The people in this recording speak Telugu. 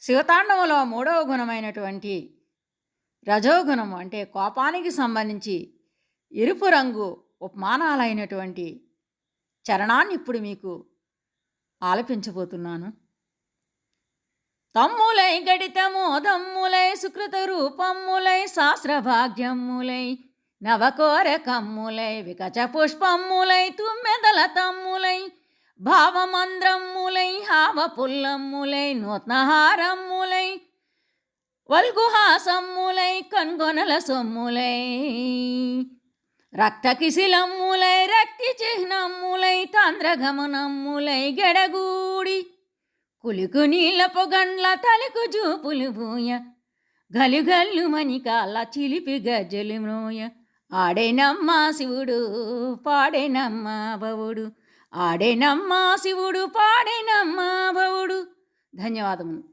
శివతాండవంలో మూడవ గుణమైనటువంటి రజోగుణము అంటే కోపానికి సంబంధించి ఎరుపు రంగు ఉపమానాలైనటువంటి చరణాన్ని ఇప్పుడు మీకు ఆలపించబోతున్నాను. తమ్ములై గడితమోదమ్ములై సుకృత రూపమ్ములై శాస్త్రభాగ్యమ్ములై నవకోరకమ్ములై వికచ పుష్పమ్ములై తుమ్మెదల తమ్ములై భావమంద్రమ్ములై హావ పుల్లమ్ములై నూత్నహారమ్ములై వల్గుహాసమ్ములై కన్గొనల సొమ్ములై రక్తకిశిలమ్ములై రక్తి చిహ్నమ్ములై తాంద్రగమనమ్ములై గెడగూడి కులుకు నీళ్ళ పొగండ్ల తలకు జూపులు భూయ గలుగల్లు మణికాళ్ళ చిలిపి గజ్జలు మ్రోయ ఆడేనమ్మా శివుడు పాడేనమ్మా భవుడు ఆడేనమ్మా శివుడు పాడేనమ్మా భవుడు. ధన్యవాదములు.